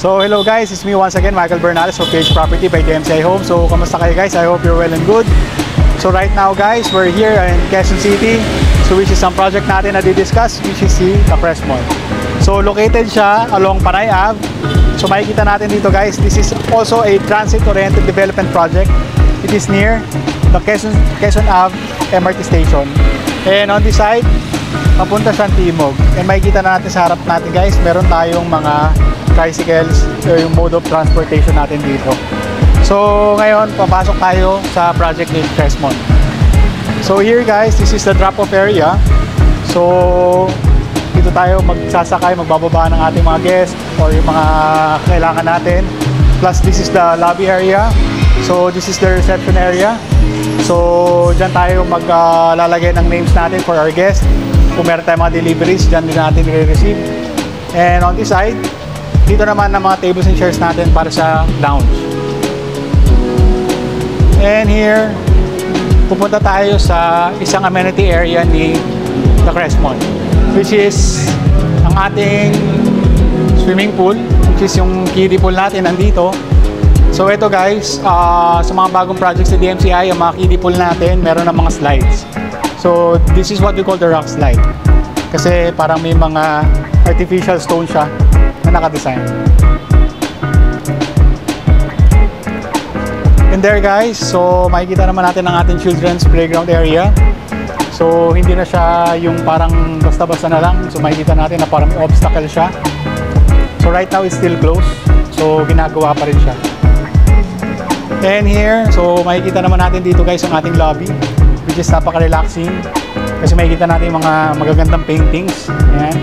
So hello guys, it's me once again, Michael Bernales of PH Property by DMCI Home. So kamusta kayo guys? I hope you're well and good. So right now guys, we're here in Quezon City. So which is ang project natin na di-discuss, which is si The Crest Mall. So located siya along Panay Ave. So makikita natin dito guys, this is also a transit-oriented development project. It is near the Quezon Ave MRT station. And on this side, papunta siyang Timog. And makikita na natin sa harap natin guys, meron tayong mga tricycles, yung mode of transportation natin dito. So ngayon, papasok tayo sa project ni Crest Mall. So here guys, this is the drop-off area. So dito tayo magsasakay, magbababa ng ating mga guests or yung mga kailangan natin. Plus this is the lobby area. So this is the reception area. So dyan tayo maglalagay ng names natin for our guests. Kung meron tayong mga deliveries, dyan din natin i-receive. And on this side, dito naman ang mga tables and chairs natin para sa lounge. And here, pupunta tayo sa isang amenity area ni The Crest Mall, which is ang ating swimming pool, which is yung kiddie pool natin nandito. So ito guys, sa mga bagong projects sa DMCI, ang mga kiddie pool natin, meron ng mga slides. So this is what we call the rock slide. Kasi parang may mga artificial stone siya na naka-design. And there guys, so makikita naman natin ang ating children's playground area. So hindi na siya yung parang basta-basta na lang. So makikita natin na parang may obstacle siya. So right now it's still closed. So ginagawa pa rin siya. And here, so makikita naman natin dito guys ang ating lobby, which is napaka-relaxing. Kasi makikita natin yung mga magagandang paintings. Ayan.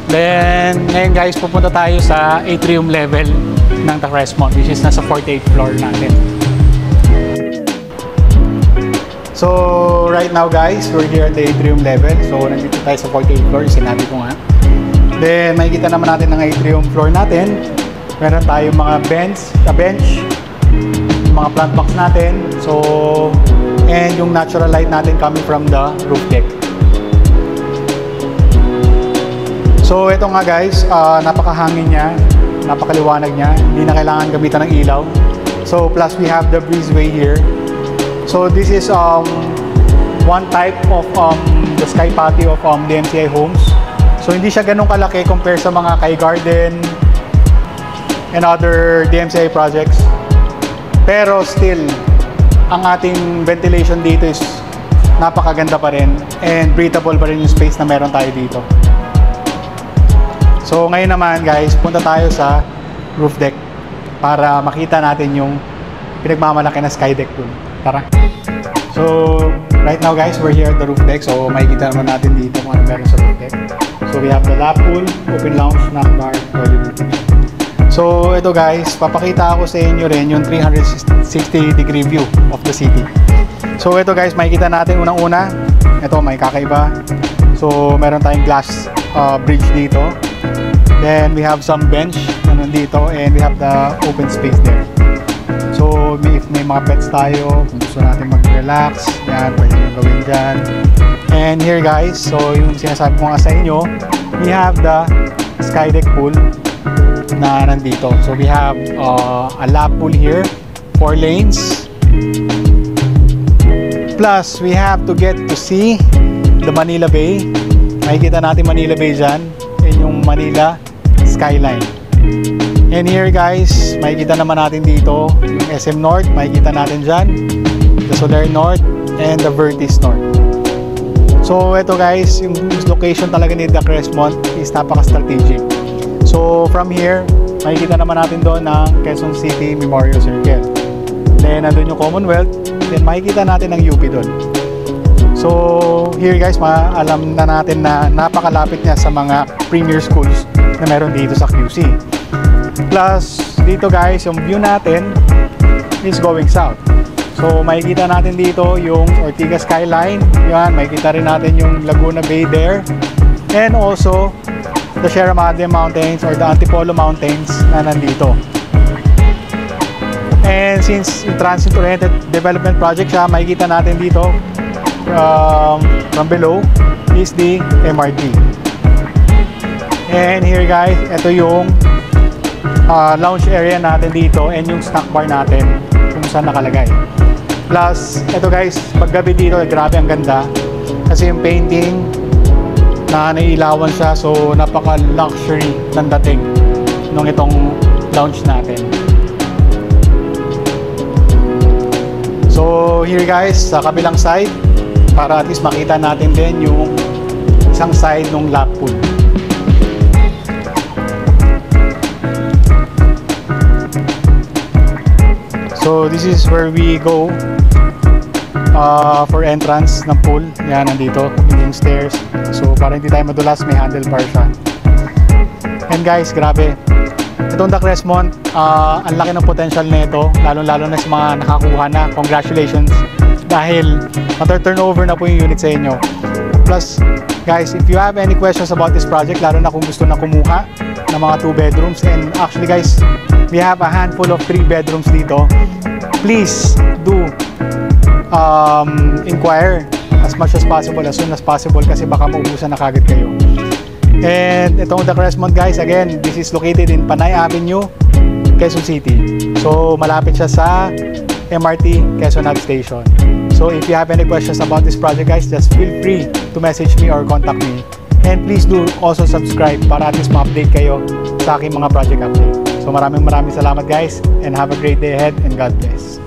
Then, ngayon guys, pupunta tayo sa atrium level ng The Crest Mall, which is nasa 48th floor natin. So, right now guys, we're here at the atrium level. So, nandito tayo sa 48th floor, sinabi ko nga. Then, makikita naman natin ang atrium floor natin. Meron tayong mga bench, mga plant box natin. So, and yung natural light natin coming from the roof deck. So ito nga guys, napakahangin niya, napakaliwanag niya, hindi na kailangan gamitan ng ilaw. So plus we have the breezeway here. So this is one type of the sky patio of DMCI Homes. So hindi siya ganun kalaki compare sa mga Kai Garden and other DMCI projects. Pero still, ang ating ventilation dito is napakaganda pa rin and breathable pa rin yung space na meron tayo dito. So ngayon naman guys, punta tayo sa roof deck para makita natin yung pinagmamalaki na sky deck dun. Tara! So right now guys, we're here at the roof deck. So makikita naman natin dito kung ano meron sa roof deck. So we have the lap pool, open lounge, snack bar, toilet. So ito guys, papakita ako sa inyo rin yung 360 degree view of the city. So ito guys, makikita natin unang-una, ito may kakaiba. So meron tayong glass bridge dito. Then we have some bench na nandito and we have the open space there. So if may mga pets tayo, kung gusto natin mag-relax, yan, pwede nyo gawin dyan. And here guys, so yung sinasabi ko nga sa inyo, we have the sky deck pool na nandito. So we have a lap pool here, 4 lanes. Plus we have to get to see the Manila Bay. Makikita natin Manila Bay dyan. And yung Manila skyline. And here guys, makikita naman natin dito yung SM North, makikita natin dyan, the Solar North and the Vertis North. So ito guys, yung location talaga ni The Crest Mall is napaka-strategic. So from here, makikita naman natin doon ang Quezon City Memorial Circle. Then nandun yung Commonwealth, then makikita natin ang UP doon. So here guys, alam na natin na napakalapit niya sa mga premier schools na meron dito sa QC. Plus dito guys, yung view natin is going south. So makikita natin dito yung Ortigas skyline. Yan, makikita rin natin yung Laguna Bay there. And also the Sierra Madre Mountains or the Antipolo Mountains na nandito. And since transit-oriented development project siya, makikita natin dito from below is the MRT. And here guys, ito yung lounge area natin dito and yung snack bar natin kung saan nakalagay. Plus, ito guys, paggabi dito, grabe ang ganda. Kasi yung painting na nailawan siya, so napaka-luxury ng dating nung itong lounge natin. So here guys, sa kabilang side, para at least makita natin din yung isang side ng lap pool. So this is where we go for entrance ng pool. Yan, nandito yung stairs. So para hindi tayo madulas, may handlebar siya. And guys, grabe, itong The Crestmont, ang laki ng potential nito, lalo na sa mga nakakuha na. Congratulations, dahil turnover na po yung unit sa inyo. Plus guys, if you have any questions about this project, lalo na kung gusto na kumuha ng mga 2 bedrooms, and actually guys, we have a handful of 3 bedrooms dito, please do inquire as much as possible, as soon as possible, kasi baka maubusan na kagad kayo. And itong The Crestmont guys, again, this is located in Panay Avenue, Quezon City. So malapit siya sa MRT Quezon Ave Station. So if you have any questions about this project guys, just feel free to message me or contact me. And please do also subscribe para at least ma-update kayo sa aking mga project update. So maraming salamat guys, and have a great day ahead, and God bless.